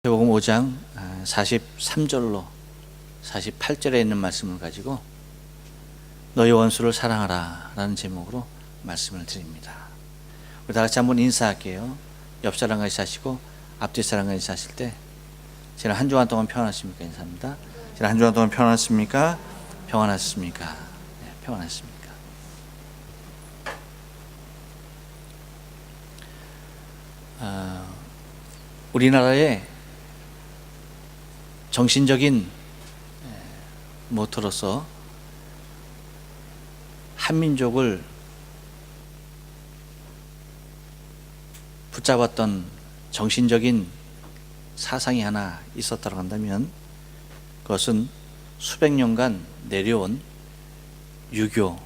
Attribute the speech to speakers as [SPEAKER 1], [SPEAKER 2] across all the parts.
[SPEAKER 1] 마태복음 5장 43절로 48절에 있는 말씀을 가지고 너희 원수를 사랑하라 라는 제목으로 말씀을 드립니다. 우리 다 같이 한번 인사할게요. 옆 사람과 인사하시고 앞뒤 사람과 인사하실 때 지난 한 주간 동안 평안하십니까? 인사합니다. 지난 한 주간 동안 평안하십니까? 평안하셨습니까? 네, 평안하셨습니까? 우리나라의 정신적인 모토로서 한민족을 붙잡았던 정신적인 사상이 하나 있었다고 한다면 그것은 수백 년간 내려온 유교라고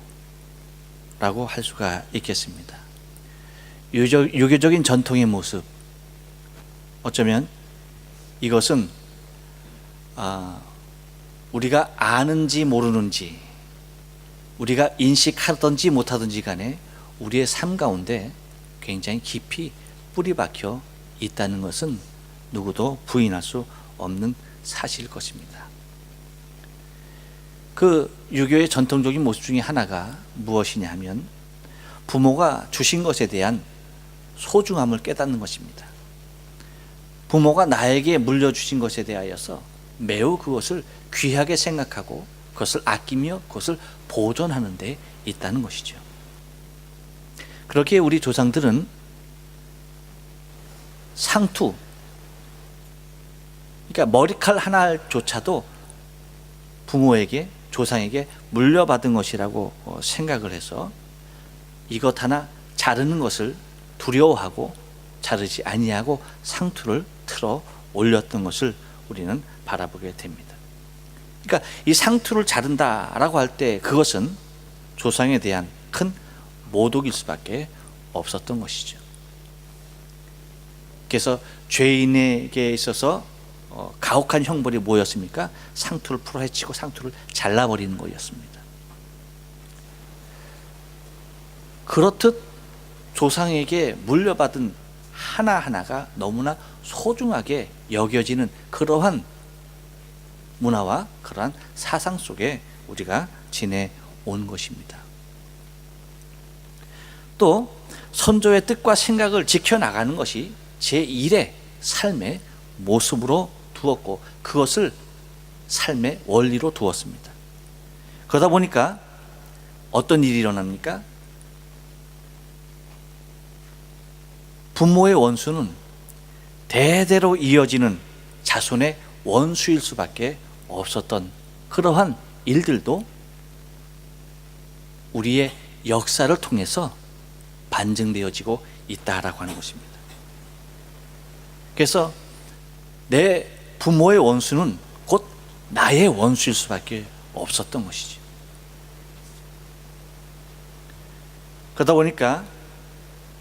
[SPEAKER 1] 할 수가 있겠습니다. 유교적인 전통의 모습, 어쩌면 이것은 우리가 아는지 모르는지, 우리가 인식하든지 못하든지 간에 우리의 삶 가운데 굉장히 깊이 뿌리 박혀 있다는 것은 누구도 부인할 수 없는 사실일 것입니다. 그 유교의 전통적인 모습 중에 하나가 무엇이냐 하면 부모가 주신 것에 대한 소중함을 깨닫는 것입니다. 부모가 나에게 물려주신 것에 대하여서 매우 그것을 귀하게 생각하고 그것을 아끼며 그것을 보존하는 데 있다는 것이죠. 그렇게 우리 조상들은 상투, 그러니까 머리칼 하나조차도 부모에게, 조상에게 물려받은 것이라고 생각을 해서 이것 하나 자르는 것을 두려워하고 자르지 아니하고 상투를 틀어 올렸던 것을 우리는 바라보게 됩니다. 그러니까 이 상투를 자른다라고 할 때 그것은 조상에 대한 큰 모독일 수밖에 없었던 것이죠. 그래서 죄인에게 있어서 가혹한 형벌이 뭐였습니까? 상투를 풀어헤치고 상투를 잘라버리는 것이었습니다. 그렇듯 조상에게 물려받은 하나하나가 너무나 소중하게 여겨지는 그러한 문화와 그러한 사상 속에 우리가 지내온 것입니다. 또 선조의 뜻과 생각을 지켜나가는 것이 제1의 삶의 모습으로 두었고 그것을 삶의 원리로 두었습니다. 그러다 보니까 어떤 일이 일어납니까? 부모의 원수는 대대로 이어지는 자손의 원수일 수밖에 없었던 그러한 일들도 우리의 역사를 통해서 반증되어지고 있다라고 하는 것입니다. 그래서 내 부모의 원수는 곧 나의 원수일 수밖에 없었던 것이죠. 그러다 보니까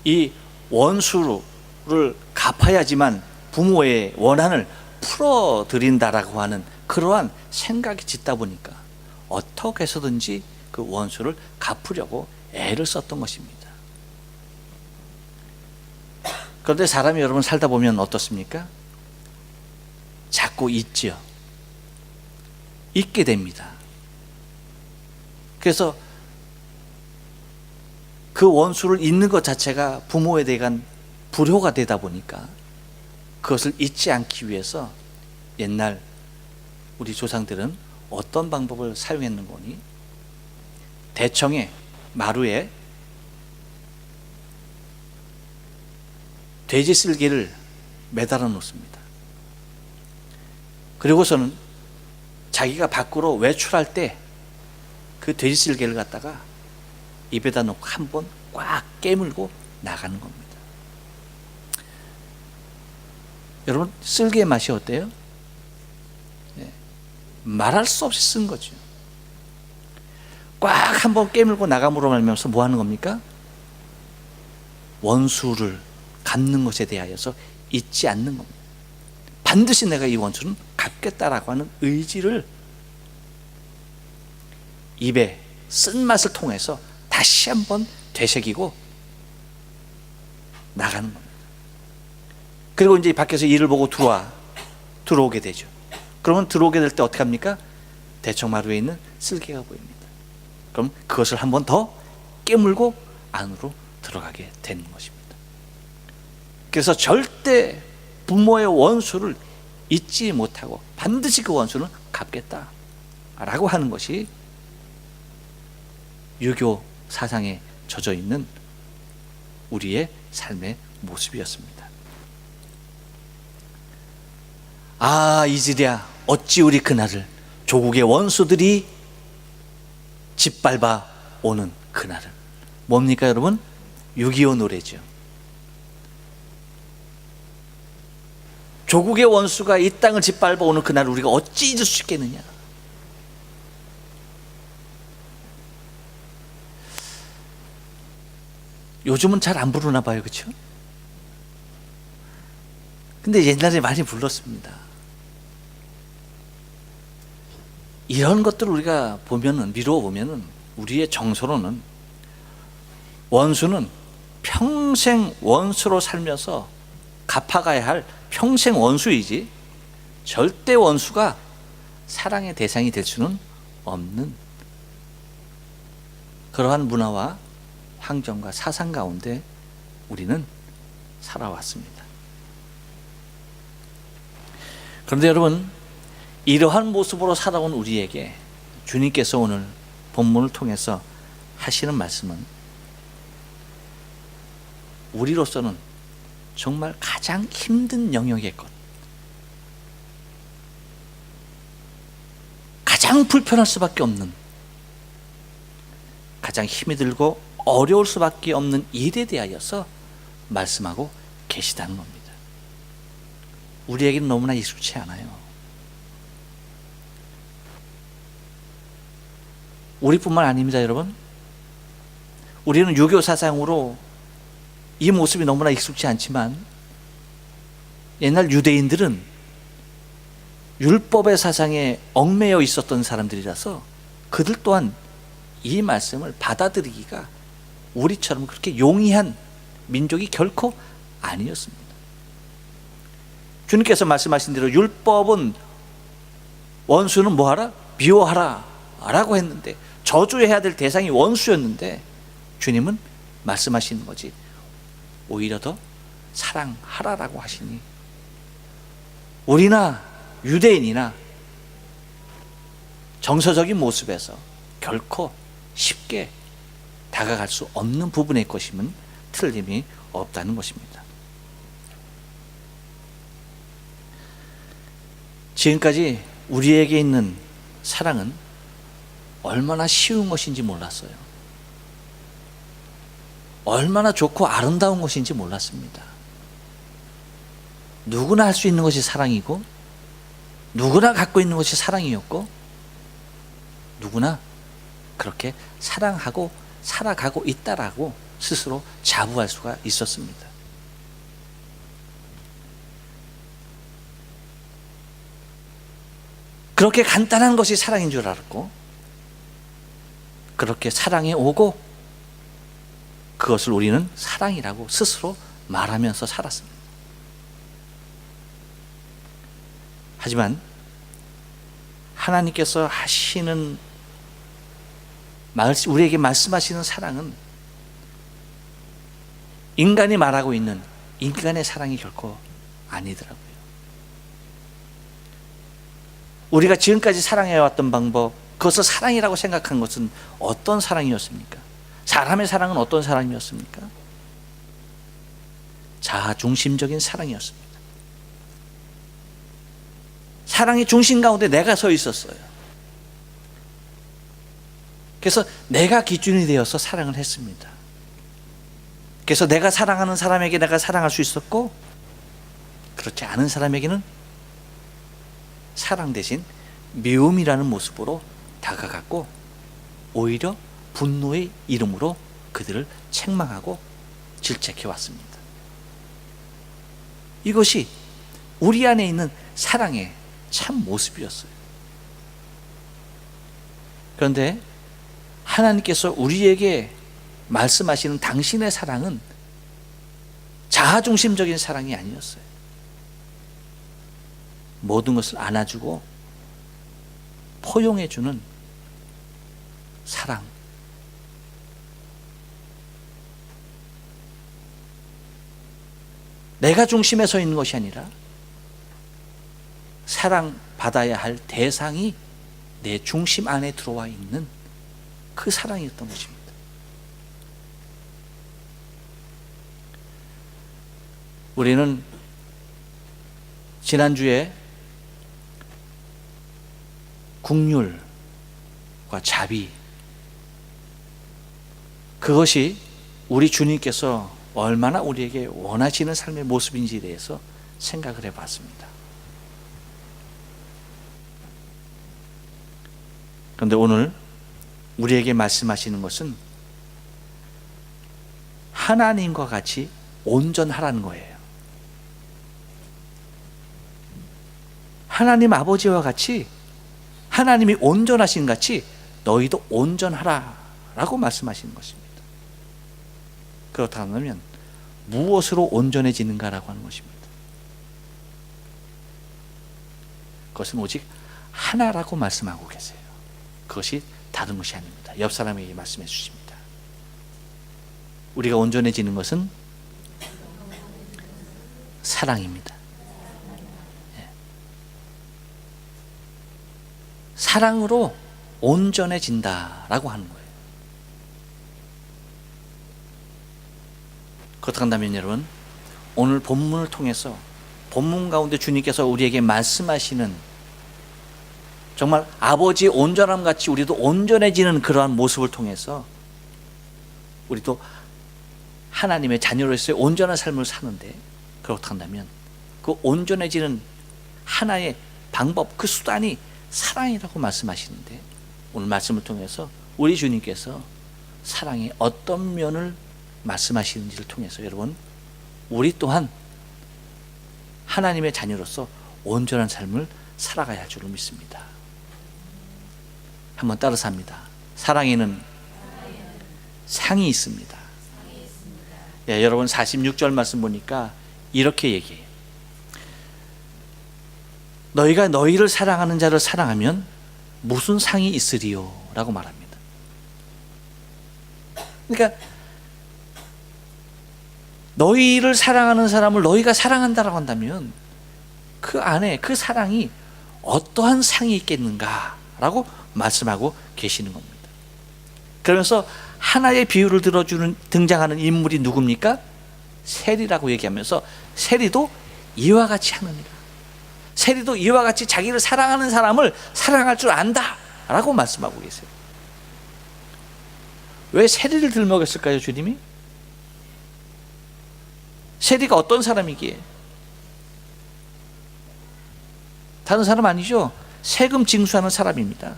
[SPEAKER 1] 이 원수를 갚아야지만 부모의 원한을 풀어드린다라고 하는 그러한 생각이 짙다 보니까 어떻게 해서든지 그 원수를 갚으려고 애를 썼던 것입니다. 그런데 사람이 여러분 살다 보면 어떻습니까? 자꾸 잊죠. 잊게 됩니다. 그래서 그 원수를 잊는 것 자체가 부모에 대한 불효가 되다 보니까 그것을 잊지 않기 위해서 옛날 우리 조상들은 어떤 방법을 사용했는 거니? 대청에 마루에 돼지 쓸개를 매달아 놓습니다. 그리고서는 자기가 밖으로 외출할 때 그 돼지 쓸개를 갖다가 입에다 놓고 한번 꽉 깨물고 나가는 겁니다. 여러분 쓸개의 맛이 어때요? 말할 수 없이 쓴 거죠. 꽉 한번 깨물고 나감으로 말미암아서 뭐 하는 겁니까? 원수를 갚는 것에 대하여서 잊지 않는 겁니다. 반드시 내가 이 원수는 갚겠다라고 하는 의지를 입에 쓴맛을 통해서 다시 한번 되새기고 나가는 겁니다. 그리고 이제 밖에서 일을 보고 들어와. 들어오게 되죠. 그러면 들어오게 될 때 어떻게 합니까? 대청마루에 있는 쓸개가 보입니다. 그럼 그것을 한 번 더 깨물고 안으로 들어가게 되는 것입니다. 그래서 절대 부모의 원수를 잊지 못하고 반드시 그 원수는 갚겠다라고 하는 것이 유교 사상에 젖어 있는 우리의 삶의 모습이었습니다. 아, 이즈랴, 어찌 우리 그날을, 조국의 원수들이 짓밟아 오는 그날을. 뭡니까 여러분? 6.25 노래죠. 조국의 원수가 이 땅을 짓밟아 오는 그날을 우리가 어찌 잊을 수 있겠느냐. 요즘은 잘 안 부르나 봐요, 그렇죠? 근데 옛날에 많이 불렀습니다. 이런 것들을 우리가 보면은, 미루어 보면은 우리의 정서로는 원수는 평생 원수로 살면서 갚아가야 할 평생 원수이지 절대 원수가 사랑의 대상이 될 수는 없는 그러한 문화와 환경과 사상 가운데 우리는 살아왔습니다. 그런데 여러분, 이러한 모습으로 살아온 우리에게 주님께서 오늘 본문을 통해서 하시는 말씀은 우리로서는 정말 가장 힘든 영역의 것, 가장 불편할 수밖에 없는, 가장 힘이 들고 어려울 수밖에 없는 일에 대하여서 말씀하고 계시다는 겁니다. 우리에게는 너무나 익숙치 않아요. 우리뿐만 아닙니다, 여러분. 우리는 유교 사상으로 이 모습이 너무나 익숙치 않지만 옛날 유대인들은 율법의 사상에 얽매여 있었던 사람들이라서 그들 또한 이 말씀을 받아들이기가 우리처럼 그렇게 용이한 민족이 결코 아니었습니다. 주님께서 말씀하신 대로 율법은 원수는 뭐하라? 미워하라 라고 했는데, 저주해야 될 대상이 원수였는데 주님은 말씀하시는 거지 오히려 더 사랑하라라고 하시니, 우리나 유대인이나 정서적인 모습에서 결코 쉽게 다가갈 수 없는 부분의 것임은 틀림이 없다는 것입니다. 지금까지 우리에게 있는 사랑은 얼마나 쉬운 것인지 몰랐어요. 얼마나 좋고 아름다운 것인지 몰랐습니다. 누구나 할 수 있는 것이 사랑이고, 누구나 갖고 있는 것이 사랑이었고, 누구나 그렇게 사랑하고 살아가고 있다라고 스스로 자부할 수가 있었습니다. 그렇게 간단한 것이 사랑인 줄 알았고, 그렇게 사랑해 오고 그것을 우리는 사랑이라고 스스로 말하면서 살았습니다. 하지만 하나님께서 하시는 우리에게 말씀하시는 사랑은 인간이 말하고 있는 인간의 사랑이 결코 아니더라고요. 우리가 지금까지 사랑해왔던 방법, 그것을 사랑이라고 생각한 것은 어떤 사랑이었습니까? 사람의 사랑은 어떤 사랑이었습니까? 자아중심적인 사랑이었습니다. 사랑의 중심 가운데 내가 서 있었어요. 그래서 내가 기준이 되어서 사랑을 했습니다. 그래서 내가 사랑하는 사람에게 내가 사랑할 수 있었고, 그렇지 않은 사람에게는 사랑 대신 미움이라는 모습으로 다가갔고, 오히려 분노의 이름으로 그들을 책망하고 질책해 왔습니다. 이것이 우리 안에 있는 사랑의 참 모습이었어요. 그런데 하나님께서 우리에게 말씀하시는 당신의 사랑은 자아중심적인 사랑이 아니었어요. 모든 것을 안아주고 포용해주는 사랑. 내가 중심에 서 있는 것이 아니라 사랑받아야 할 대상이 내 중심 안에 들어와 있는 그 사랑이었던 것입니다. 우리는 지난주에 긍휼과 자비, 그것이 우리 주님께서 얼마나 우리에게 원하시는 삶의 모습인지에 대해서 생각을 해봤습니다. 그런데 오늘 우리에게 말씀하시는 것은 하나님과 같이 온전하라는 거예요. 하나님 아버지와 같이, 하나님이 온전하신 같이 너희도 온전하라 라고 말씀하시는 것입니다. 그렇다면 무엇으로 온전해지는가라고 하는 것입니다. 그것은 오직 하나라고 말씀하고 계세요. 그것이 다른 것이 아닙니다. 옆 사람에게 말씀해 주십니다. 우리가 온전해지는 것은 사랑입니다. 사랑으로 온전해진다라고 하는 거예요. 그렇다고 한다면 여러분, 오늘 본문을 통해서 본문 가운데 주님께서 우리에게 말씀하시는 정말 아버지의 온전함 같이 우리도 온전해지는 그러한 모습을 통해서 우리도 하나님의 자녀로서의 온전한 삶을 사는데, 그렇다고 한다면 그 온전해지는 하나의 방법, 그 수단이 사랑이라고 말씀하시는데, 오늘 말씀을 통해서 우리 주님께서 사랑의 어떤 면을 말씀하시는지를 통해서 여러분, 우리 또한 하나님의 자녀로서 온전한 삶을 살아가야 할 줄을 믿습니다. 한번 따라서 합니다. 사랑에는 상이 있습니다. 예, 여러분 46절 말씀 보니까 이렇게 얘기해요. 너희가 너희를 사랑하는 자를 사랑하면 무슨 상이 있으리요? 라고 말합니다. 그러니까 너희를 사랑하는 사람을 너희가 사랑한다라고 한다면 그 안에 그 사랑이 어떠한 상이 있겠는가라고 말씀하고 계시는 겁니다. 그러면서 하나의 비유를 등장하는 인물이 누굽니까? 세리라고 얘기하면서 세리도 이와 같이 하느니라. 세리도 이와 같이 자기를 사랑하는 사람을 사랑할 줄 안다 라고 말씀하고 계세요. 왜 세리를 들먹였을까요, 주님이? 세리가 어떤 사람이기에? 다른 사람 아니죠. 세금 징수하는 사람입니다.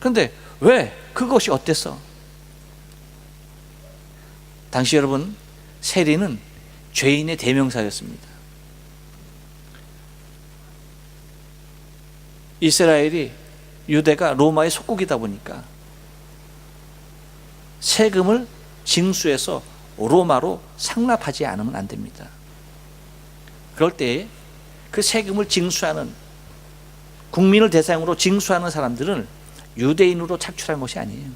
[SPEAKER 1] 그런데 왜 그것이 어땠어? 당시 여러분, 세리는 죄인의 대명사였습니다. 이스라엘이, 유대가 로마의 속국이다 보니까 세금을 징수해서 로마로 상납하지 않으면 안 됩니다. 그럴 때에 그 세금을 징수하는, 국민을 대상으로 징수하는 사람들은 유대인으로 착출한 것이 아니에요.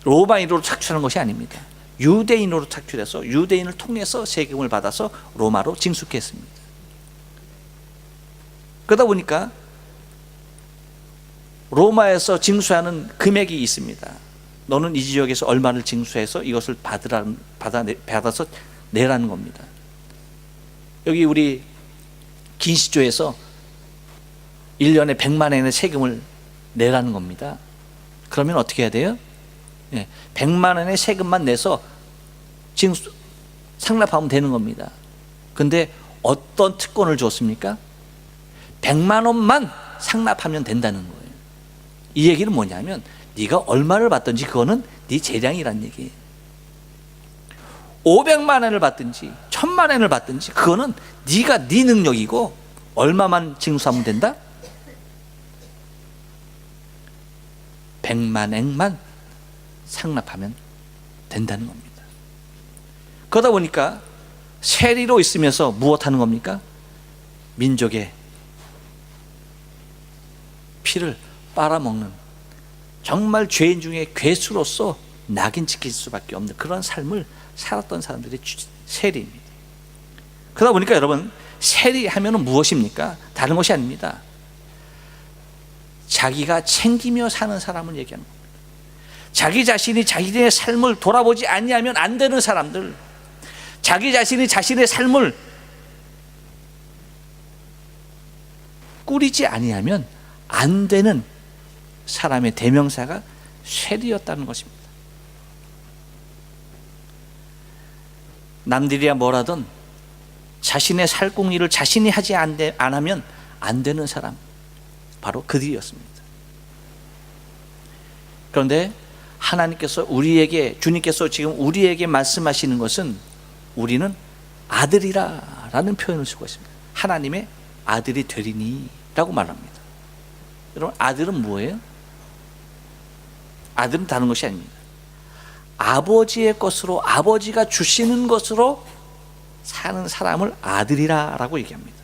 [SPEAKER 1] 로마인으로 착출한 것이 아닙니다. 유대인으로 착출해서 유대인을 통해서 세금을 받아서 로마로 징수했습니다. 그러다 보니까 로마에서 징수하는 금액이 있습니다. 너는 이 지역에서 얼마를 징수해서 이것을 받아서 내라는 겁니다. 여기 우리 긴시조에서 1년에 100만 엔의 세금을 내라는 겁니다. 그러면 어떻게 해야 돼요? 100만 원의 세금만 내서 상납하면 되는 겁니다. 근데 어떤 특권을 줬습니까? 100만 원만 상납하면 된다는 거예요. 이 얘기는 뭐냐면 네가 얼마를 받든지 그거는 네 재량이란 얘기예요. 500만 원을 받든지 1000만 원을 받든지 그거는 네가 네 능력이고 얼마만 징수하면 된다? 100만 엔만 상납하면 된다는 겁니다. 그러다 보니까 세리로 있으면서 무엇하는 겁니까? 민족의 피를 빨아먹는, 정말 죄인 중에 괴수로서 낙인 찍힐 수밖에 없는 그런 삶을 살았던 사람들이 세리입니다. 그러다 보니까 여러분, 세리하면 무엇입니까? 다른 것이 아닙니다. 자기가 챙기며 사는 사람을 얘기하는 겁니다. 자기 자신이 자기의 삶을 돌아보지 아니하면 안 되는 사람들, 자기 자신이 자신의 삶을 꾸리지 아니하면 안 되는 사람의 대명사가 세리였다는 것입니다. 남들이야 뭐라든 자신의 살궁리를 자신이 하지 안 하면 안 되는 사람, 바로 그들이었습니다. 그런데 하나님께서 우리에게, 주님께서 지금 우리에게 말씀하시는 것은 우리는 아들이라 라는 표현을 쓰고 있습니다. 하나님의 아들이 되리니 라고 말합니다. 여러분, 아들은 뭐예요? 아들은 다른 것이 아닙니다. 아버지의 것으로, 아버지가 주시는 것으로 사는 사람을 아들이라 라고 얘기합니다.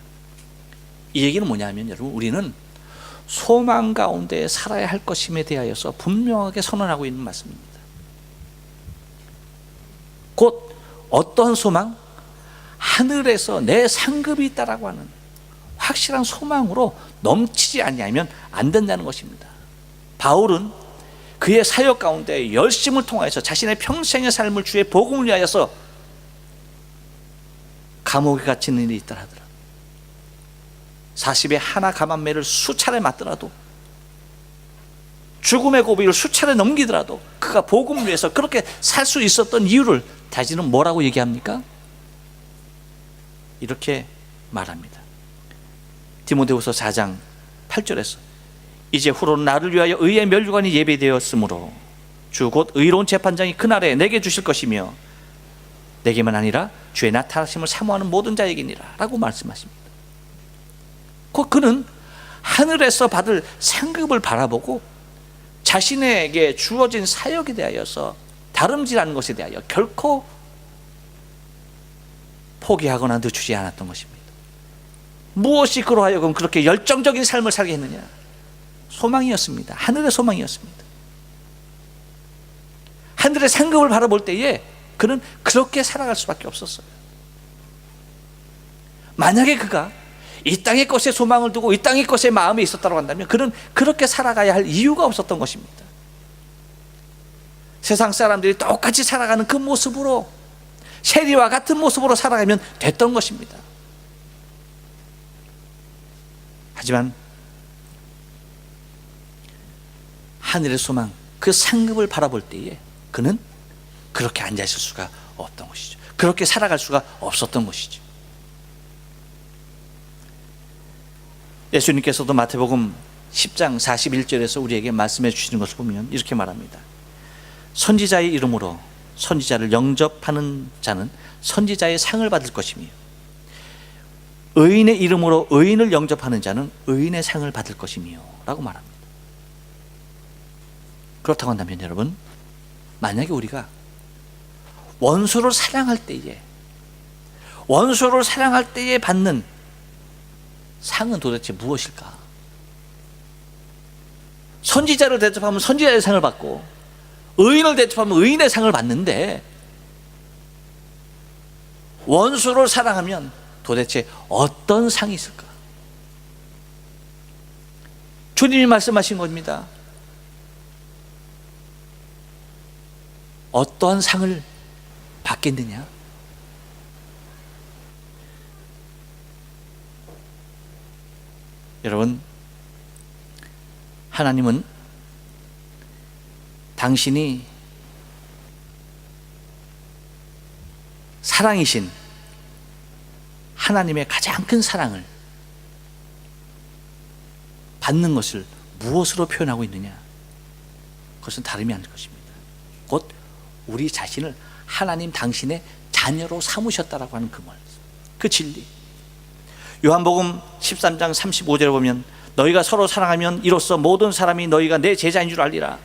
[SPEAKER 1] 이 얘기는 뭐냐면, 여러분, 우리는 소망 가운데 살아야 할 것임에 대하여서 분명하게 선언하고 있는 말씀입니다. 곧 어떠한 소망? 하늘에서 내 상급이 있다라고 하는 확실한 소망으로 넘치지 아니하면 안 된다는 것입니다. 바울은 그의 사역 가운데 열심을 통하여서 자신의 평생의 삶을 주의 복음을 위하여서 감옥에 갇히는 일이 있다 하더라. 40에 하나 감한매를 수차례 맞더라도, 죽음의 고비를 수차례 넘기더라도 그가 복음을 위해서 그렇게 살 수 있었던 이유를 다시는 뭐라고 얘기합니까? 이렇게 말합니다. 디모데후서 4장 8절에서 이제 후로는 나를 위하여 의의 멸류관이 예배되었으므로 주 곧 의로운 재판장이 그날에 내게 주실 것이며 내게만 아니라 주의 나타나심을 사모하는 모든 자에게니라 라고 말씀하십니다. 그는 하늘에서 받을 상급을 바라보고 자신에게 주어진 사역에 대하여서 다름질하는 것에 대하여 결코 포기하거나 늦추지 않았던 것입니다. 무엇이 그로 하여금 그렇게 열정적인 삶을 살게 했느냐? 소망이었습니다. 하늘의 소망이었습니다. 하늘의 상급을 바라볼 때에 그는 그렇게 살아갈 수밖에 없었어요. 만약에 그가 이 땅의 것에 소망을 두고 이 땅의 것에 마음이 있었다고 한다면 그는 그렇게 살아가야 할 이유가 없었던 것입니다. 세상 사람들이 똑같이 살아가는 그 모습으로, 세리와 같은 모습으로 살아가면 됐던 것입니다. 하지만 하늘의 소망, 그 상급을 바라볼 때에 그는 그렇게 앉아있을 수가 없던 것이죠. 그렇게 살아갈 수가 없었던 것이죠. 예수님께서도 마태복음 10장 41절에서 우리에게 말씀해 주시는 것을 보면 이렇게 말합니다. 선지자의 이름으로 선지자를 영접하는 자는 선지자의 상을 받을 것이며 의인의 이름으로 의인을 영접하는 자는 의인의 상을 받을 것이며 라고 말합니다. 그렇다고 한다면 여러분, 만약에 우리가 원수를 사랑할 때에 받는 상은 도대체 무엇일까? 선지자를 대접하면 선지자의 상을 받고 의인을 대접하면 의인의 상을 받는데 원수를 사랑하면 도대체 어떤 상이 있을까? 주님이 말씀하신 겁니다. 어떠한 상을 받겠느냐? 여러분, 하나님은 당신이 사랑이신 하나님의 가장 큰 사랑을 받는 것을 무엇으로 표현하고 있느냐? 그것은 다름이 아닐 것입니다. 곧 우리 자신을 하나님 당신의 자녀로 삼으셨다라고 하는 그 말, 그 진리. 요한복음 13장 35절에 보면 너희가 서로 사랑하면 이로써 모든 사람이 너희가 내 제자인 줄 알리라.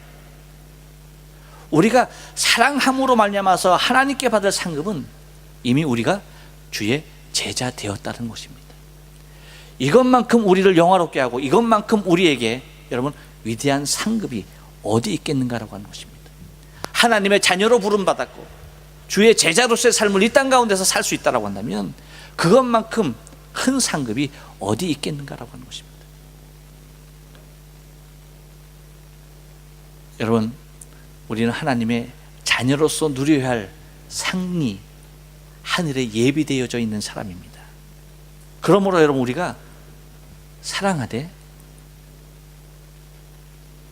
[SPEAKER 1] 우리가 사랑함으로 말미암아서 하나님께 받을 상급은 이미 우리가 주의 제자 되었다는 것입니다. 이것만큼 우리를 영화롭게 하고 이것만큼 우리에게 여러분 위대한 상급이 어디 있겠는가라고 하는 것입니다. 하나님의 자녀로 부름받았고 주의 제자로서의 삶을 이 땅 가운데서 살 수 있다고 한다면 그것만큼 큰 상급이 어디 있겠는가라고 하는 것입니다. 여러분, 우리는 하나님의 자녀로서 누려야 할 상이 하늘에 예비되어져 있는 사람입니다. 그러므로 여러분, 우리가 사랑하되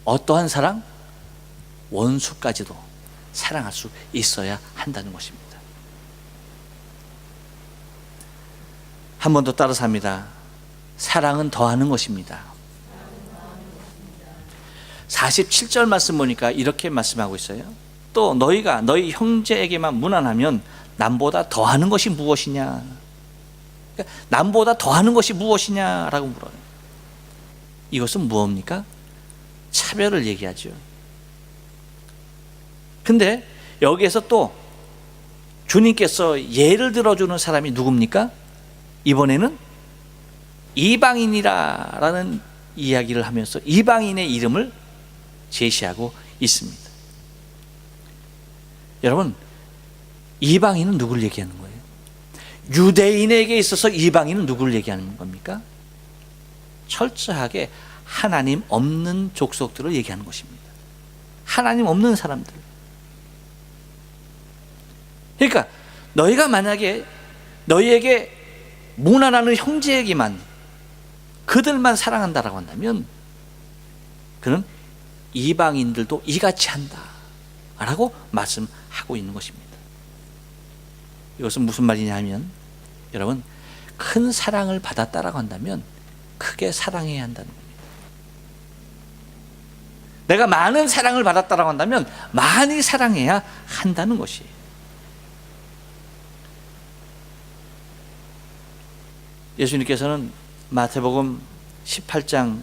[SPEAKER 1] 어떠한 사랑? 원수까지도 사랑할 수 있어야 한다는 것입니다. 한 번 더 따라서 합니다. 사랑은 더하는 것입니다. 47절 말씀 보니까 이렇게 말씀하고 있어요. 또 너희가 너희 형제에게만 무난하면 남보다 더하는 것이 무엇이냐? 그러니까 남보다 더하는 것이 무엇이냐라고 물어요. 이것은 무엇입니까? 차별을 얘기하죠. 근데 여기에서 또 주님께서 예를 들어주는 사람이 누굽니까? 이번에는 이방인이라는 이야기를 하면서 이방인의 이름을 제시하고 있습니다. 여러분, 이방인은 누구를 얘기하는 거예요? 유대인에게 있어서 이방인은 누구를 얘기하는 겁니까? 철저하게 하나님 없는 족속들을 얘기하는 것입니다. 하나님 없는 사람들. 그러니까 너희가 만약에 너희에게 무난하는 형제에게만 그들만 사랑한다라고 한다면 그는 이방인들도 이같이 한다라고 말씀하고 있는 것입니다. 이것은 무슨 말이냐 하면 여러분, 큰 사랑을 받았다라고 한다면 크게 사랑해야 한다는 겁니다. 내가 많은 사랑을 받았다라고 한다면 많이 사랑해야 한다는 것이에요. 예수님께서는 마태복음 18장에서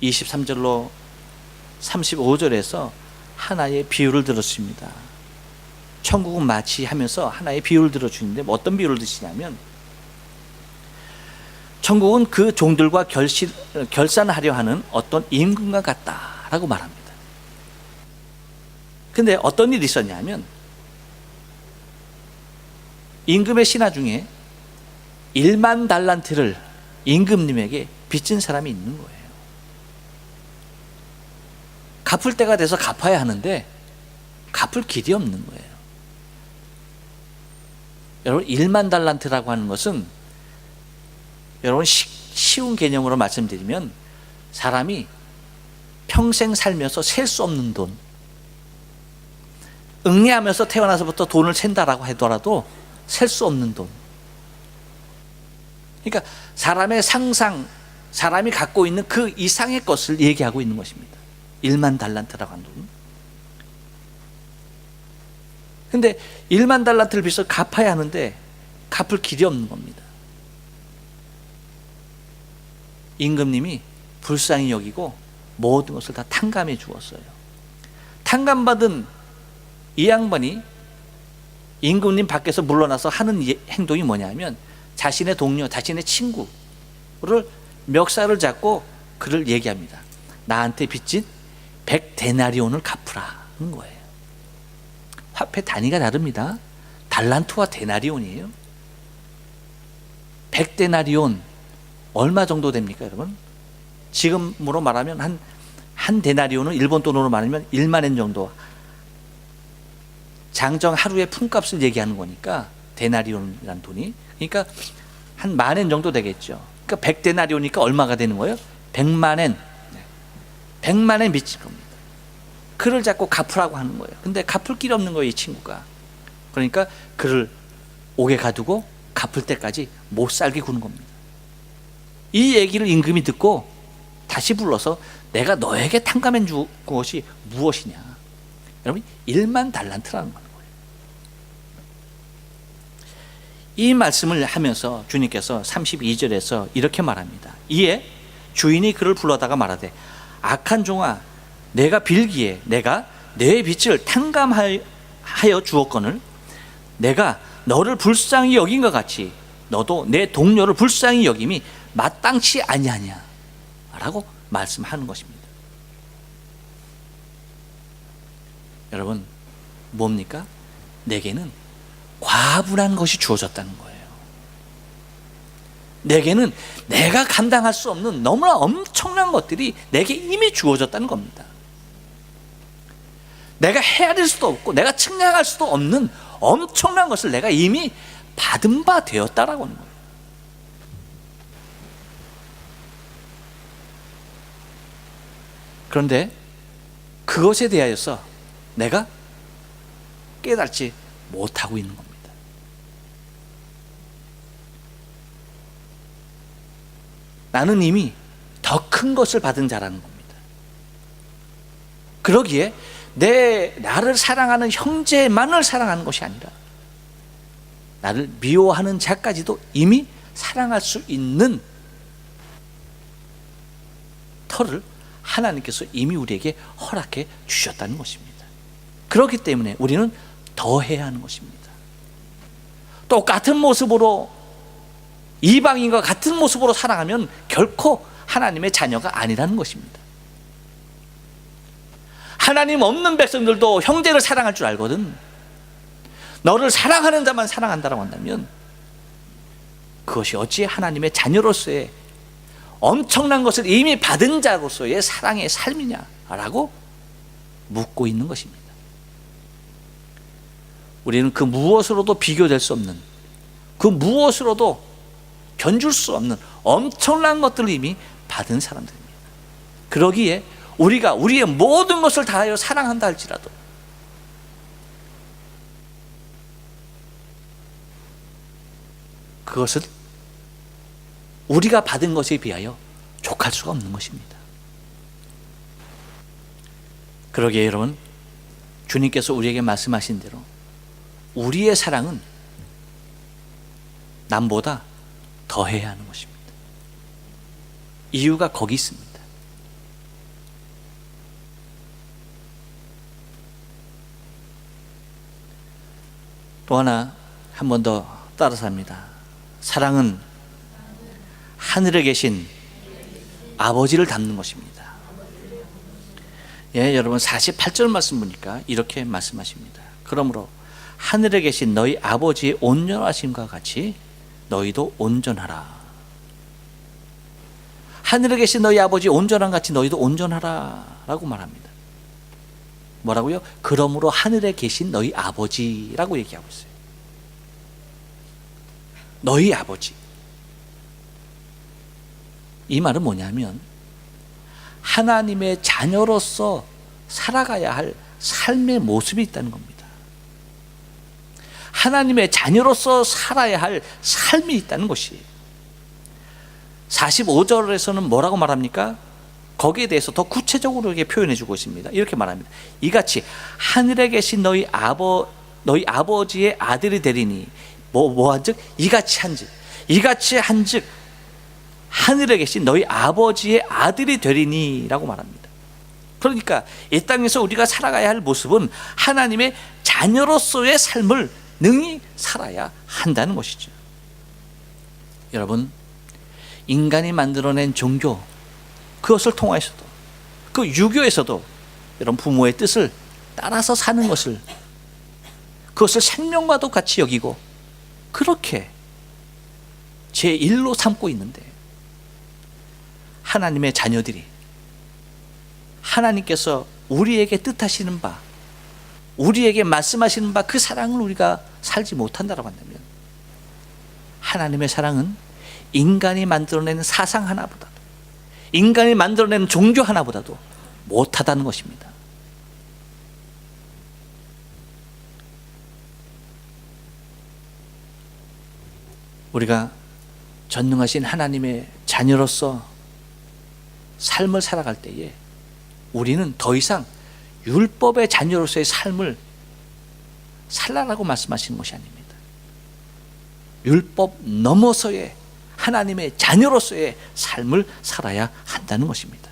[SPEAKER 1] 23절로 35절에서 하나의 비유를 들었습니다. 천국은 마치 하면서 하나의 비유를 들어주는데 어떤 비유를 드시냐면 천국은 그 종들과 결산하려 하는 어떤 임금과 같다라고 말합니다. 근데 어떤 일이 있었냐면 임금의 신하 중에 1만 달란트를 임금님에게 빚진 사람이 있는 거예요. 갚을 때가 돼서 갚아야 하는데 갚을 길이 없는 거예요. 여러분, 1만 달란트라고 하는 것은 여러분 쉬운 개념으로 말씀드리면 사람이 평생 살면서 셀 수 없는 돈, 응애하면서 태어나서부터 돈을 샌다라고 하더라도 셀 수 없는 돈. 그러니까 사람의 상상, 사람이 갖고 있는 그 이상의 것을 얘기하고 있는 것입니다. 1만 달란트라고 하는 돈. 근데 1만 달란트를 빚을 갚아야 하는데 갚을 길이 없는 겁니다. 임금님이 불쌍히 여기고 모든 것을 다 탕감해 주었어요. 탕감받은 이 양반이 임금님 밖에서 물러나서 하는 행동이 뭐냐면 자신의 동료, 자신의 친구를 멱살을 잡고 그를 얘기합니다. 나한테 빚진 100데나리온을 갚으라는 거예요. 화폐 단위가 다릅니다. 달란트와 데나리온이에요. 100데나리온 얼마 정도 됩니까, 여러분? 지금으로 말하면 한 데나리온은 일본 돈으로 말하면 1만 엔 정도. 장정 하루의 품값을 얘기하는 거니까 데나리온이라는 돈이, 그러니까 한 10,000엔 정도 되겠죠. 그러니까 100데나리온이니까 얼마가 되는 거예요? 100만 엔 빚진 겁니다. 그를 자꾸 갚으라고 하는 거예요. 근데 갚을 길이 없는 거예요, 이 친구가. 그러니까 그를 옥에 가두고 갚을 때까지 못 살게 구는 겁니다. 이 얘기를 임금이 듣고 다시 불러서 내가 너에게 탕감해 준 것이 무엇이냐? 여러분, 1만 달란트라는 거예요. 이 말씀을 하면서 주님께서 32절에서 이렇게 말합니다. 이에 주인이 그를 불러다가 말하되 악한 종아, 내가 빌기에 내가 내 빚을 탕감하여 주었거늘 내가 너를 불쌍히 여긴 것 같이 너도 내 동료를 불쌍히 여김이 마땅치 아니하냐 라고 말씀하는 것입니다. 여러분, 뭡니까? 내게는 과분한 것이 주어졌다는 거예요. 내게는 내가 감당할 수 없는 너무나 엄청난 것들이 내게 이미 주어졌다는 겁니다. 내가 헤아릴 수도 없고 내가 측량할 수도 없는 엄청난 것을 내가 이미 받은 바 되었다라고 하는 거예요. 그런데 그것에 대하여서 내가 깨닫지 못하고 있는 겁니다. 나는 이미 더 큰 것을 받은 자라는 겁니다. 그러기에 나를 사랑하는 형제만을 사랑하는 것이 아니라 나를 미워하는 자까지도 이미 사랑할 수 있는 터를 하나님께서 이미 우리에게 허락해 주셨다는 것입니다. 그렇기 때문에 우리는 더 해야 하는 것입니다. 똑같은 모습으로 이방인과 같은 모습으로 살아가면 결코 하나님의 자녀가 아니라는 것입니다. 하나님 없는 백성들도 형제를 사랑할 줄 알거든. 너를 사랑하는 자만 사랑한다고 한다면 그것이 어찌 하나님의 자녀로서의 엄청난 것을 이미 받은 자로서의 사랑의 삶이냐라고 묻고 있는 것입니다. 우리는 그 무엇으로도 비교될 수 없는, 그 무엇으로도 견줄 수 없는 엄청난 것들을 이미 받은 사람들입니다. 그러기에 우리가 우리의 모든 것을 다하여 사랑한다 할지라도 그것을 우리가 받은 것에 비하여 족할 수가 없는 것입니다. 그러기에 여러분, 주님께서 우리에게 말씀하신 대로 우리의 사랑은 남보다 더해야 하는 것입니다. 이유가 거기 있습니다. 또 하나 한 번 더 따라서 합니다. 사랑은 하늘에 계신 아버지를 닮는 것입니다. 예, 여러분 48절 말씀 보니까 이렇게 말씀하십니다. 그러므로 하늘에 계신 너희 아버지의 온전하심과 같이 너희도 온전하라. 하늘에 계신 너희 아버지 온전한 같이 너희도 온전하라 라고 말합니다. 뭐라고요? 그러므로 하늘에 계신 너희 아버지라고 얘기하고 있어요. 너희 아버지. 이 말은 뭐냐면 하나님의 자녀로서 살아가야 할 삶의 모습이 있다는 겁니다. 하나님의 자녀로서 살아야 할 삶이 있다는 것이 45절에서는 뭐라고 말합니까? 거기에 대해서 더 구체적으로 이렇게 표현해 주고 있습니다. 이렇게 말합니다. 이같이 하늘에 계신 너희 아버지의 아들이 되리니 뭐한즉 이같이 한즉 하늘에 계신 너희 아버지의 아들이 되리니 라고 말합니다. 그러니까 이 땅에서 우리가 살아가야 할 모습은 하나님의 자녀로서의 삶을 능히 살아야 한다는 것이죠. 여러분, 인간이 만들어낸 종교, 그것을 통해서도, 그 유교에서도 여러분 부모의 뜻을 따라서 사는 것을, 그것을 생명과도 같이 여기고 그렇게 제1로 삼고 있는데, 하나님의 자녀들이 하나님께서 우리에게 뜻하시는 바, 우리에게 말씀하시는 바 그 사랑을 우리가 살지 못한다고 한다면 하나님의 사랑은 인간이 만들어낸 사상 하나보다도, 인간이 만들어낸 종교 하나보다도 못하다는 것입니다. 우리가 전능하신 하나님의 자녀로서 삶을 살아갈 때에 우리는 더 이상 율법의 자녀로서의 삶을 살라라고 말씀하시는 것이 아닙니다. 율법 넘어서의 하나님의 자녀로서의 삶을 살아야 한다는 것입니다.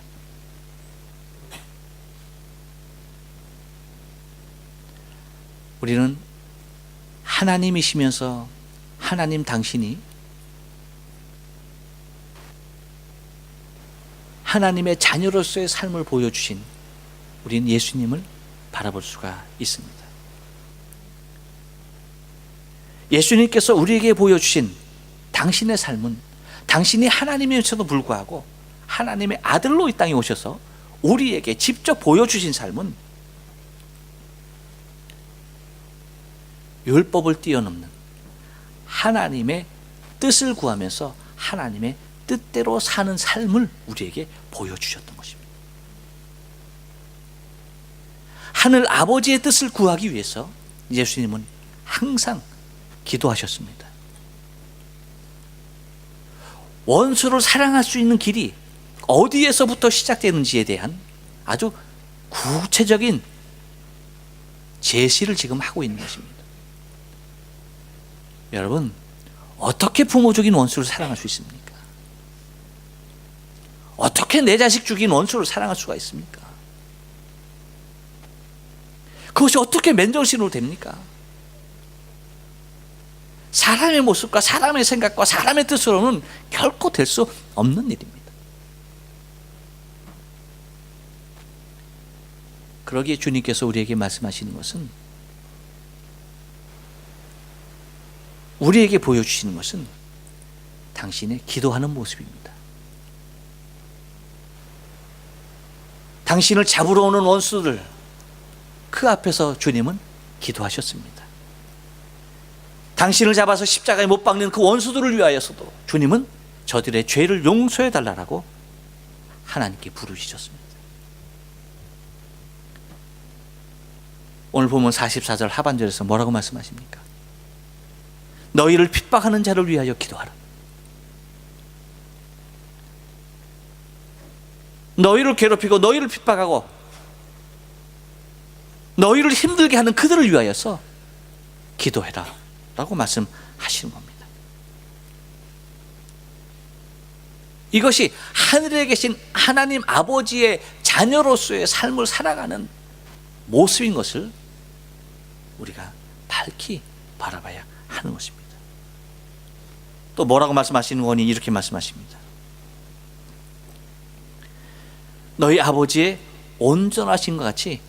[SPEAKER 1] 하나님이시면서 하나님 당신이 하나님의 자녀로서의 삶을 보여주신 우리는 예수님을 바라볼 수가 있습니다. 예수님께서 우리에게 보여주신 당신의 삶은 당신이 하나님이면서도 불구하고 하나님의 아들로 이 땅에 오셔서 우리에게 직접 보여주신 삶은 율법을 뛰어넘는 하나님의 뜻을 구하면서 하나님의 뜻대로 사는 삶을 우리에게 보여주셨던 것입니다. 하늘 아버지의 뜻을 구하기 위해서 예수님은 항상 기도하셨습니다. 원수를 사랑할 수 있는 길이 어디에서부터 시작되는지에 대한 아주 구체적인 제시를 지금 하고 있는 것입니다. 여러분, 어떻게 부모 죽인 원수를 사랑할 수 있습니까? 어떻게 내 자식 죽인 원수를 사랑할 수가 있습니까? 그것이 어떻게 맨정신으로 됩니까? 사람의 모습과 사람의 생각과 사람의 뜻으로는 결코 될 수 없는 일입니다. 그러기에 주님께서 우리에게 말씀하시는 것은, 우리에게 보여주시는 것은 당신의 기도하는 모습입니다. 당신을 잡으러 오는 원수들, 그 앞에서 주님은 기도하셨습니다. 당신을 잡아서 십자가에 못 박는 그 원수들을 위하여서도 주님은 저들의 죄를 용서해 달라고 하나님께 부르짖었습니다. 오늘 보면 44절 하반절에서 뭐라고 말씀하십니까? 너희를 핍박하는 자를 위하여 기도하라. 너희를 괴롭히고 너희를 핍박하고 너희를 힘들게 하는 그들을 위하여서 기도해라 라고 말씀하시는 겁니다. 이것이 하늘에 계신 하나님 아버지의 자녀로서의 삶을 살아가는 모습인 것을 우리가 밝히 바라봐야 하는 것입니다. 또 뭐라고 말씀하시는 거니? 이렇게 말씀하십니다. 너희 아버지의 온전하신 것 같이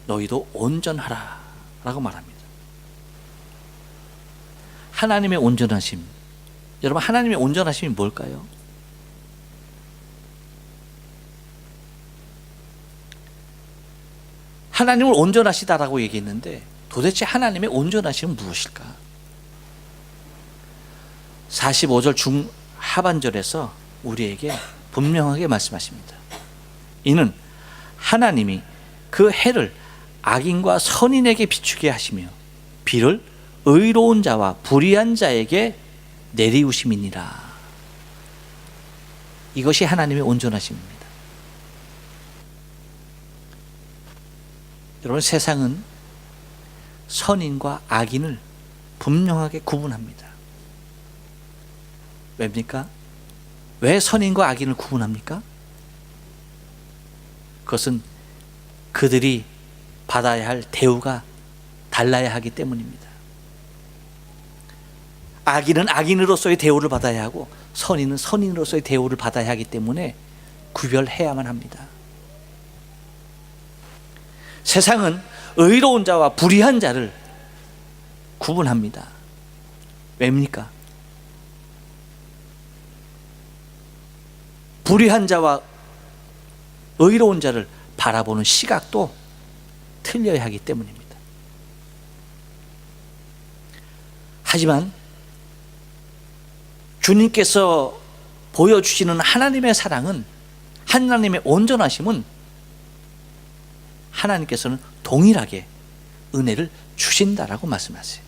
[SPEAKER 1] 너희도 온전하라 라고 말합니다. 하나님의 온전하심, 여러분, 하나님의 온전하심이 뭘까요? 하나님을 온전하시다라고 얘기했는데 도대체 하나님의 온전하심은 무엇일까? 45절 중하반절에서 우리에게 분명하게 말씀하십니다. 이는 하나님이 그 해를 악인과 선인에게 비추게 하시며 비를 의로운 자와 불의한 자에게 내리우심이니라. 이것이 하나님의 온전하심입니다. 여러분, 세상은 선인과 악인을 분명하게 구분합니다. 왜입니까? 왜 선인과 악인을 구분합니까? 그것은 그들이 받아야 할 대우가 달라야 하기 때문입니다. 악인은 악인으로서의 대우를 받아야 하고 선인은 선인으로서의 대우를 받아야 하기 때문에 구별해야만 합니다. 세상은 의로운 자와 불의한 자를 구분합니다. 왜입니까? 불의한 자와 의로운 자를 바라보는 시각도 틀려야 하기 때문입니다. 하지만 주님께서 보여주시는 하나님의 사랑은, 하나님의 온전하심은 하나님께서는 동일하게 은혜를 주신다라고 말씀하세요.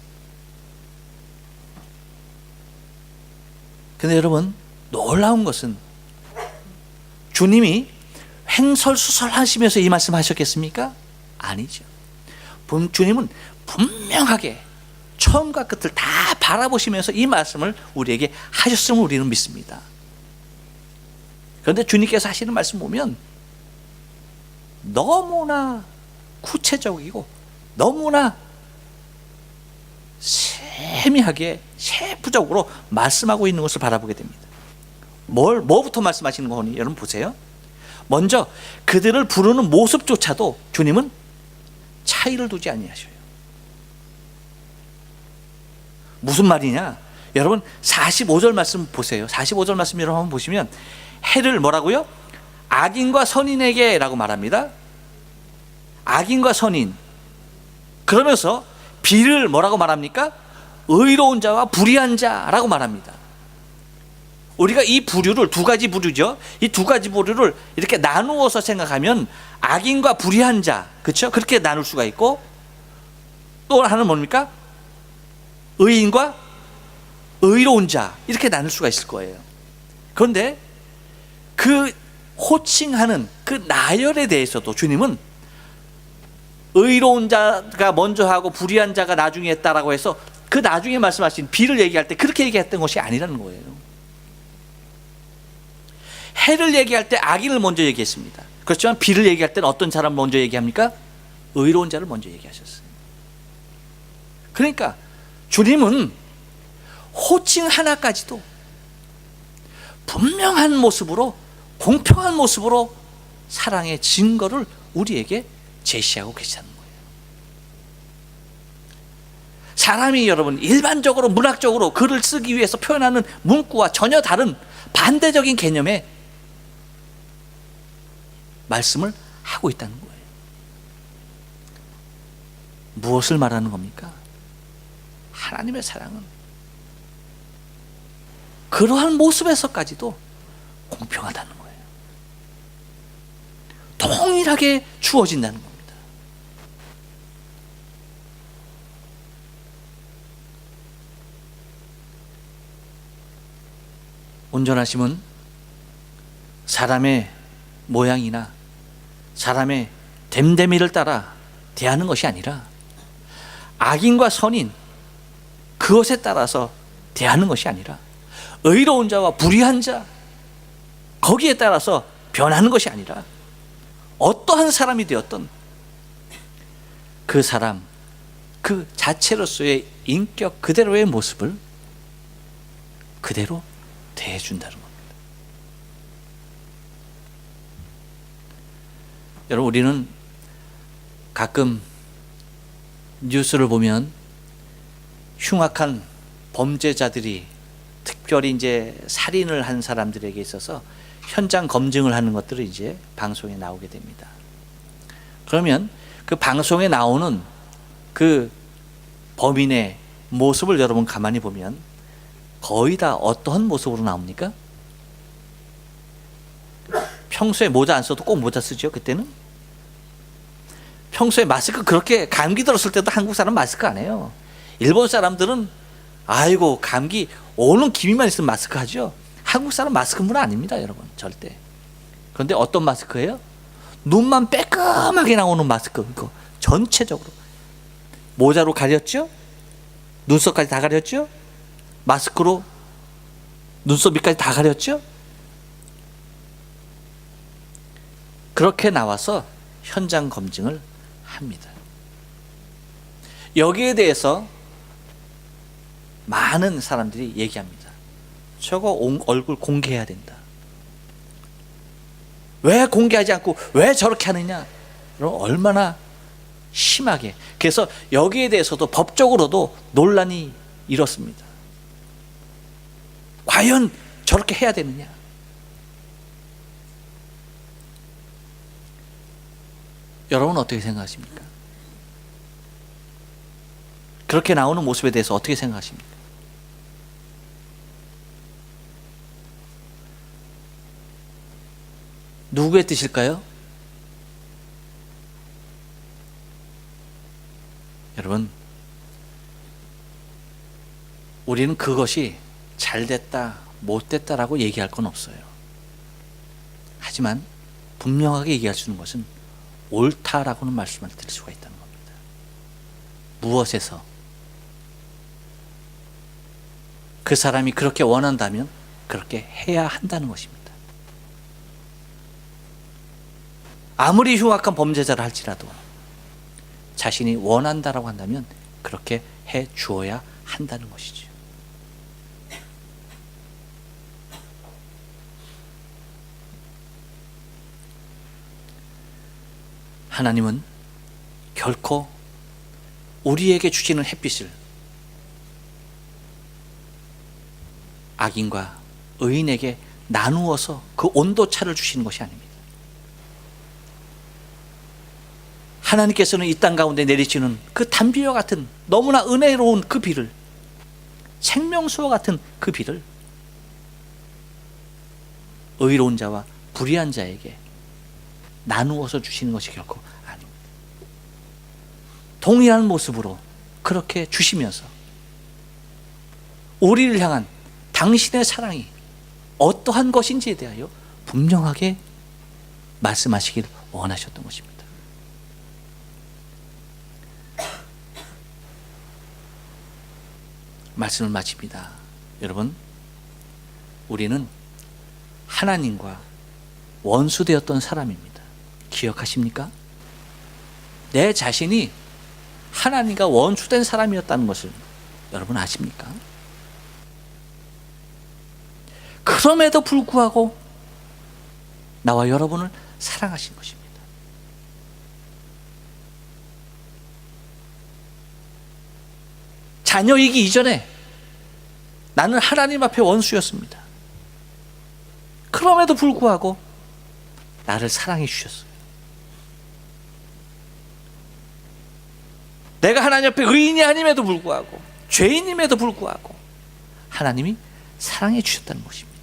[SPEAKER 1] 그런데 여러분, 놀라운 것은 주님이 횡설수설하시면서 이 말씀하셨겠습니까? 아니죠. 주님은 분명하게 처음과 끝을 다 바라보시면서 이 말씀을 우리에게 하셨음을 우리는 믿습니다. 그런데 주님께서 하시는 말씀 보면 너무나 구체적이고 너무나 세미하게 세부적으로 말씀하고 있는 것을 바라보게 됩니다. 뭐부터 말씀하시는 거니? 여러분 보세요. 먼저 그들을 부르는 모습조차도 주님은 차이를 두지 아니하셔요. 무슨 말이냐? 여러분 45절 말씀 보세요. 45절 말씀 여러분 한번 보시면 해를 뭐라고요? 악인과 선인에게 라고 말합니다. 악인과 선인. 그러면서 비를 뭐라고 말합니까? 의로운 자와 불의한 자라고 말합니다. 우리가 이 부류를 두 가지 부류죠. 이 두 가지 부류를 이렇게 나누어서 생각하면 악인과 불의한 자, 그렇죠? 그렇게 나눌 수가 있고, 또 하나는 뭡니까? 의인과 의로운 자, 이렇게 나눌 수가 있을 거예요. 그런데 그 호칭하는 그 나열에 대해서도 주님은 의로운 자가 먼저 하고 불의한 자가 나중에 했다라고 해서 그 나중에 말씀하신 비를 얘기할 때 그렇게 얘기했던 것이 아니라는 거예요. 해를 얘기할 때 악인을 먼저 얘기했습니다. 그렇지만 비를 얘기할 때는 어떤 사람을 먼저 얘기합니까? 의로운 자를 먼저 얘기하셨어요. 그러니까 주님은 호칭 하나까지도 분명한 모습으로, 공평한 모습으로 사랑의 증거를 우리에게 제시하고 계시다는 거예요. 사람이 여러분 일반적으로 문학적으로 글을 쓰기 위해서 표현하는 문구와 전혀 다른 반대적인 개념의 말씀을 하고 있다는 거예요. 무엇을 말하는 겁니까? 하나님의 사랑은 그러한 모습에서까지도 공평하다는 거예요. 동일하게 주어진다는 겁니다. 온전하심은 사람의 모양이나 사람의 됨됨이를 따라 대하는 것이 아니라 악인과 선인 그것에 따라서 대하는 것이 아니라 의로운 자와 불의한 자 거기에 따라서 변하는 것이 아니라 어떠한 사람이 되었던 그 사람 그 자체로서의 인격 그대로의 모습을 그대로 대해준다는 겁니다. 여러분 우리는 가끔 뉴스를 보면 흉악한 범죄자들이 특별히 이제 살인을 한 사람들에게 있어서 현장 검증을 하는 것들을 이제 방송에 나오게 됩니다. 그러면 그 방송에 나오는 그 범인의 모습을 여러분 가만히 보면 거의 다 어떠한 모습으로 나옵니까? 평소에 모자 안 써도 꼭 모자 쓰죠. 그때는 평소에 마스크 그렇게 감기 들었을 때도 한국 사람 마스크 안 해요. 일본 사람들은 아이고 감기 오는 기미만 있으면 마스크 하죠. 한국 사람 마스크 문화 아닙니다, 여러분. 절대. 그런데 어떤 마스크예요? 눈만 빼끔하게 나오는 마스크. 이거 전체적으로 모자로 가렸죠? 눈썹까지 다 가렸죠? 마스크로 눈썹 밑까지 다 가렸죠? 그렇게 나와서 현장 검증을 합니다. 여기에 대해서 많은 사람들이 얘기합니다. 저거 얼굴 공개해야 된다. 왜 공개하지 않고 왜 저렇게 하느냐? 그럼 얼마나 심하게. 그래서 여기에 대해서도 법적으로도 논란이 일었습니다. 과연 저렇게 해야 되느냐? 여러분은 어떻게 생각하십니까? 그렇게 나오는 모습에 대해서 어떻게 생각하십니까? 누구의 뜻일까요? 여러분, 우리는 그것이 잘됐다, 못됐다라고 얘기할 건 없어요. 하지만 분명하게 얘기할 수 있는 것은 옳다라고는 말씀을 드릴 수가 있다는 겁니다. 무엇에서? 그 사람이 그렇게 원한다면 그렇게 해야 한다는 것입니다. 아무리 흉악한 범죄자를 할지라도 자신이 원한다라고 한다면 그렇게 해 주어야 한다는 것이죠. 하나님은 결코 우리에게 주시는 햇빛을 악인과 의인에게 나누어서 그 온도차를 주시는 것이 아닙니다. 하나님께서는 이 땅 가운데 내리치는 그 단비와 같은 너무나 은혜로운 그 비를, 생명수와 같은 그 비를 의로운 자와 불의한 자에게 나누어서 주시는 것이 결코 아닙니다. 동일한 모습으로 그렇게 주시면서 우리를 향한 당신의 사랑이 어떠한 것인지에 대하여 분명하게 말씀하시길 원하셨던 것입니다. 말씀을 마칩니다. 여러분, 우리는 하나님과 원수되었던 사람입니다. 기억하십니까? 내 자신이 하나님과 원수된 사람이었다는 것을 여러분 아십니까? 그럼에도 불구하고 나와 여러분을 사랑하신 것입니다. 자녀이기 이전에 나는 하나님 앞에 원수였습니다. 그럼에도 불구하고 나를 사랑해 주셨어요. 내가 하나님 앞에 의인이 아님에도 불구하고, 죄인임에도 불구하고 하나님이 사랑해 주셨다는 것입니다.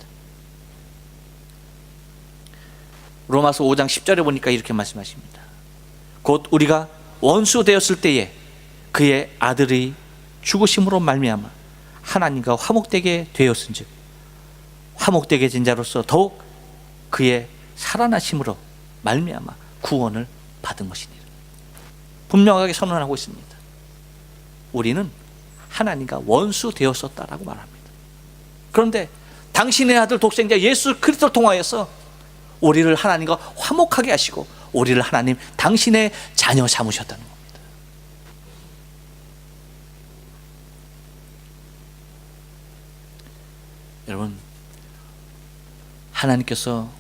[SPEAKER 1] 로마서 5장 10절에 보니까 이렇게 말씀하십니다. 곧 우리가 원수 되었을 때에 그의 아들이 죽으심으로 말미암아 하나님과 화목되게 되었은즉 화목되게 된 자로서 더욱 그의 살아나심으로 말미암아 구원을 받은 것이니라. 분명하게 선언하고 있습니다. 우리는 하나님과 원수 되었었다라고 말합니다. 그런데 당신의 아들 독생자 예수 그리스도를 통하여서 우리를 하나님과 화목하게 하시고 우리를 하나님 당신의 자녀 삼으셨다는 겁니다. 여러분, 하나님께서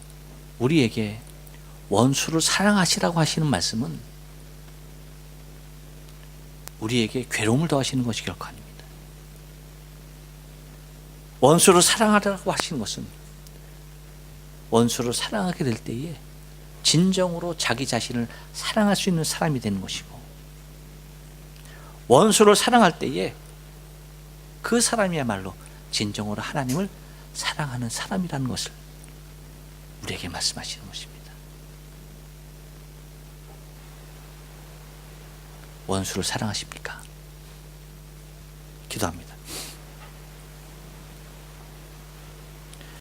[SPEAKER 1] 우리에게 원수를 사랑하시라고 하시는 말씀은 우리에게 괴로움을 더하시는 것이 결코 아닙니다. 원수를 사랑하라고 하시는 것은 원수를 사랑하게 될 때에 진정으로 자기 자신을 사랑할 수 있는 사람이 되는 것이고, 원수를 사랑할 때에 그 사람이야말로 진정으로 하나님을 사랑하는 사람이라는 것을 우리에게 말씀하시는 것입니다. 원수를 사랑하십니까? 기도합니다.